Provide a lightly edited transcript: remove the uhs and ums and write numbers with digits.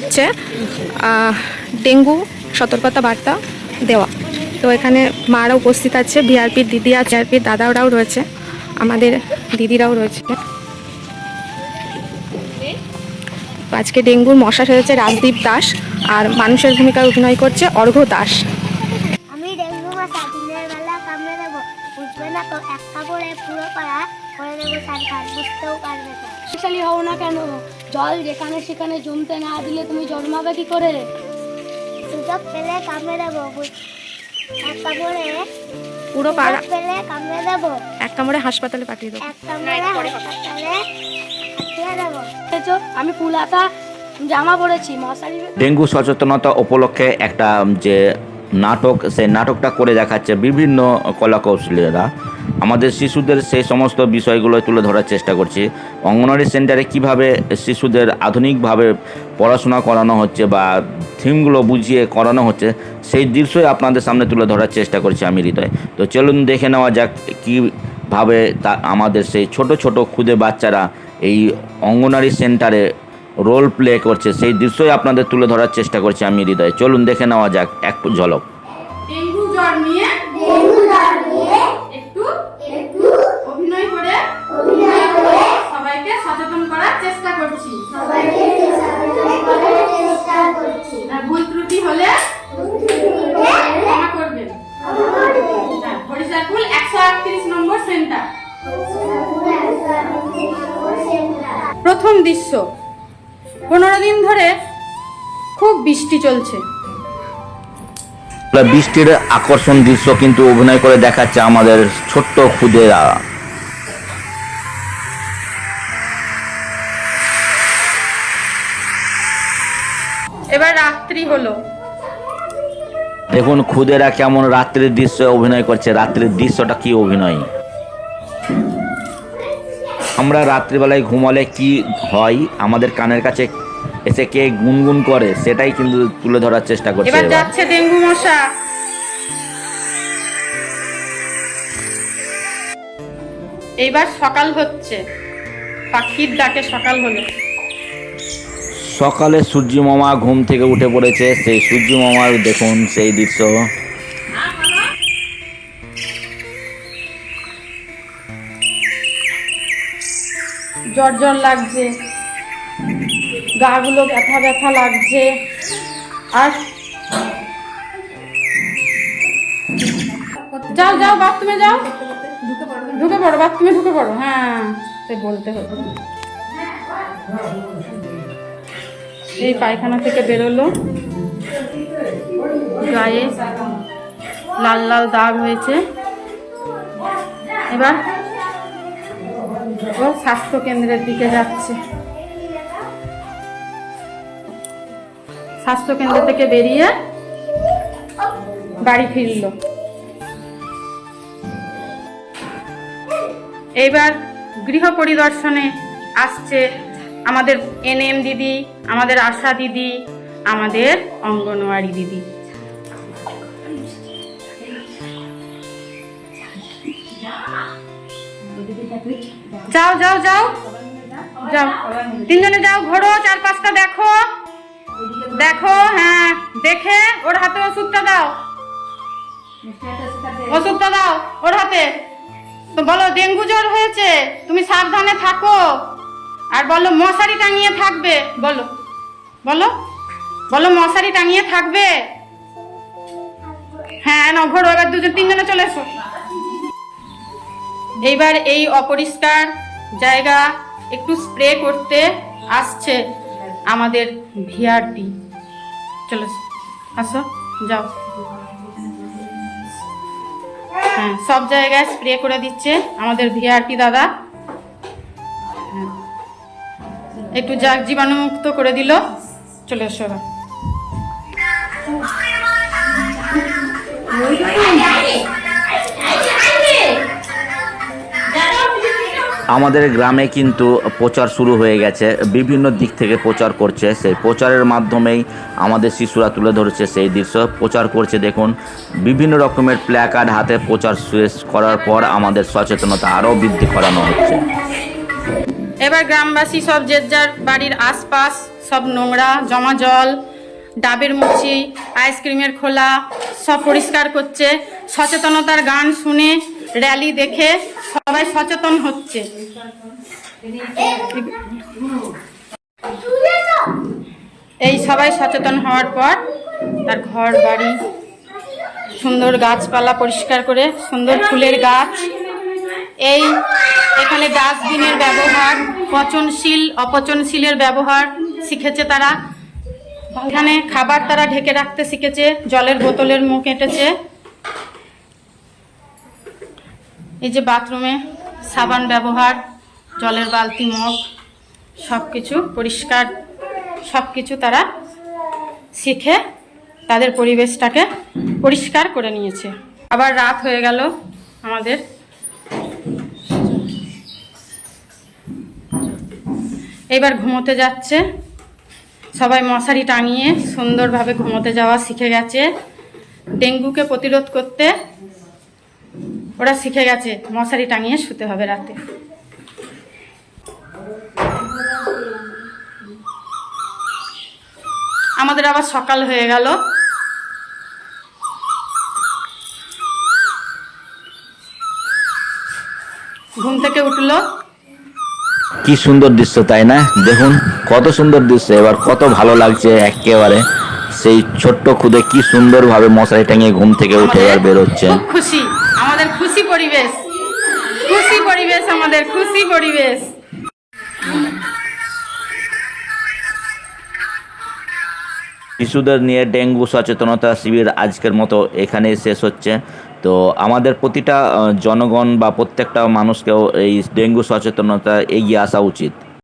হচ্ছে ডেঙ্গু সতর্কতা বার্তা দেওয়া। তো এখানে মারা উপস্থিত আছে, ভিআরপির দিদি আছে, ভিআরপির দাদারাও রয়েছে, আমাদের দিদিরাও রয়েছে। আজকে ডেঙ্গুর মশা সেরেছে রাজদীপ দাস, আর মানুষের ভূমিকায় অভিনয় করছে অর্ঘ্য দাস। আমি ডেঙ্গু মশা দিনের বেলা কামড়ে দেবো, বুঝবে না তো এক কাপড়ে পুরো করা করে দেবো, সার বুঝতেও পারবে না। শক্তিশালী হও না কেন, জল যেখানে সেখানে জমতে না দিলে তুমি জন্মাবে কি করে? সুযোগ পেলে কামড়ে দেবো, এক কাপড়ে পুরো পাড়া পেলে কামড়ে দেবো, এক কামড়ে হাসপাতালে পাঠিয়ে দেবো। এক কামড়ে হাসপাতালে পাঠিয়ে দেবো। দেখেছো, আমি ফুলাতা জামা পরেছি, মশারি। ডেঙ্গু সচেতনতা উপলক্ষে একটা যে নাটক, সেই নাটকটা করে দেখাচ্ছে বিভিন্ন কলাকৌশলীরা। আমাদের শিশুদের সেই সমস্ত বিষয়গুলো তুলে ধরার চেষ্টা করছি। অঙ্গনওয়াড়ি সেন্টারে কিভাবে শিশুদের আধুনিকভাবে পড়াশোনা করানো হচ্ছে বা থিমগুলো বুঝিয়ে করানো হচ্ছে, সেই দৃশ্যই আপনাদের সামনে তুলে ধরার চেষ্টা করছি আমি হৃদয়। তো চলুন দেখে নেওয়া যাক কীভাবে তা আমাদের সেই ছোট ছোট ক্ষুদে বাচ্চারা এই অঙ্গনওয়াড়ি সেন্টারে রোল প্লে করছে, সেই দৃশ্যই আপনাদের তুলে ধরার চেষ্টা করছি আমি হৃদয়। চলুন দেখে নেওয়া যাক এক ঝলক। ডেঙ্গু জ্বর নিয়ে একটু অভিনয় করে সবাইকে সচেতন করার চেষ্টা করছি। ভুল ত্রুটি হলে ক্ষমা করবেন। হরিচাকুল 138 নম্বর সেন্টার। প্রথম দৃশ্য, 15 দিন ধরে খুব বৃষ্টি চলছে। বৃষ্টির আকর্ষণ দৃশ্য কিন্তু অভিনয় করে দেখাচ্ছে আমাদের ছোট্ট ক্ষুদেরা। এবার রাত্রি হলো, দেখুন ক্ষুদেরা কেমন রাত্রির দৃশ্য অভিনয় করছে। রাত্রির দৃশ্যটা কি অভিনয়! আমরা রাত্রিবেলায় ঘুমালে কি হয়, আমাদের কানের কাছে এসে কে গুনগুন করে, সেটাই কিন্তু তুলে ধরার চেষ্টা করছে। এবার যাচ্ছে ডেঙ্গু মশা। এইবার সকাল হচ্ছে, পাখির ডাকে সকাল হলো। সকালে সূর্য মামা ঘুম থেকে উঠে পড়েছে, সেই সূর্য মামার দেখুন সেই দৃশ্য। জ্বর জ্বর লাগছে, গাগুলো ব্যথা ব্যথা লাগছে। আর যাও যাও বাথরুমে যাও, ঢুকে পড়ো, বাথরুমে ঢুকে পড়ো। হ্যাঁ, সে বলতে হবে। এই পায়খানা থেকে বেরোলো, গায়ে লাল লাল দাগ হয়েছে। এবার ও স্বাস্থ্য কেন্দ্রের দিকে যাচ্ছে। স্বাস্থ্য কেন্দ্র থেকে বেরিয়ে বাড়ি ফিরল। এইবার গৃহ পরিদর্শনে আসছে আমাদের এনএম দিদি, আমাদের আশা দিদি, আমাদের অঙ্গনওয়াড়ি দিদি। যাও যাও যাও যাও, তিনজনে যাও, ঘোরো, চারপাশটা দেখো দেখো। হ্যাঁ, দেখে ওর হাতে ওষুধটা দাও, ওষুধটা দাও ওর হাতে। তো বলো ডেঙ্গু জ্বর হয়েছে, তুমি সাবধানে থাকো, আর বলো মশারি টাঙিয়ে থাকবে। বলো বলো বলো মশারি টাঙিয়ে থাকবে। হ্যাঁ না, ঘোরো, এবার তিনজনে চলে এসো। এইবার এই অপরিষ্কার জায়গা একটু স্প্রে করতে আসছে আমাদের ভিআরপি। চলো আসো, যাও। হ্যাঁ, সব জায়গায় স্প্রে করে দিচ্ছে আমাদের ভিআরপি দাদা। হ্যাঁ, একটু জীবাণুমুক্ত করে দিল। চলে এসো। আমাদের গ্রামে কিন্তু প্রচার শুরু হয়ে গেছে, বিভিন্ন দিক থেকে প্রচার করছে। সেই প্রচারের মাধ্যমেই আমাদের শিশুরা তুলে ধরছে সেই দৃশ্য, প্রচার করছে। দেখুন বিভিন্ন রকমের প্ল্যাকার্ড হাতে প্রচার শেষ করার পর আমাদের সচেতনতা আরও বৃদ্ধি করানো হচ্ছে। এবার গ্রামবাসী সব যে যার বাড়ির আশপাশ সব নোংরা জমা জল, ডাবের মুচি, আইসক্রিমের খোলা সব পরিষ্কার করছে। সচেতনতার গান শুনে, র্যালি দেখে সবাই সচেতন হচ্ছে। এই সবাই সচেতন হওয়ার পর তার ঘর বাড়ি সুন্দর গাছপালা পরিষ্কার করে, সুন্দর ফুলের গাছ, এই এখানে ডাস্টবিনের ব্যবহার, পচনশীল অপচনশীলের ব্যবহার শিখেছে তারা। এখানে খাবার তারা ঢেকে রাখতে শিখেছে, জলের বোতলের মুখ এঁটেছে। এই যে বাথরুমে সাবান ব্যবহার, জলের বালতি, মগ সব কিছু পরিষ্কার, সব কিছু তারা শিখে তাদের পরিবেশটাকে পরিষ্কার করে নিয়েছে। আবার রাত হয়ে গেল আমাদের। এবার ঘুমোতে যাচ্ছে, সবাই মশারি টাঙিয়ে সুন্দরভাবে ঘুমোতে যাওয়া শিখে গেছে। ডেঙ্গুকে প্রতিরোধ করতে ওরা শিখে গেছে মশারি টাঙিয়ে শুতে হবে রাতে। আমাদের আবার সকাল হয়ে গেল। ঘুম থেকে উঠলো, কি সুন্দর দৃশ্য তাই না? দেখুন কত সুন্দর দৃশ্য, এবার কত ভালো লাগছে একেবারে। সেই ছোট্ট খুদে কি সুন্দরভাবে মশারি টাঙিয়ে ঘুম থেকে উঠে এবার বেরোচ্ছে। খুব খুশি, আমাদের খুশি পরিবেশ, খুশি পরিবেশ, আমাদের খুশি পরিবেশ। শিশুদের নিয়ে ডেঙ্গু সচেতনতা শিবির আজকের মতো এখানেই শেষ হচ্ছে। তো আমাদের প্রতিটা জনগণ বা প্রত্যেকটা মানুষকেও এই ডেঙ্গু সচেতনতা এগিয়ে আসা উচিত।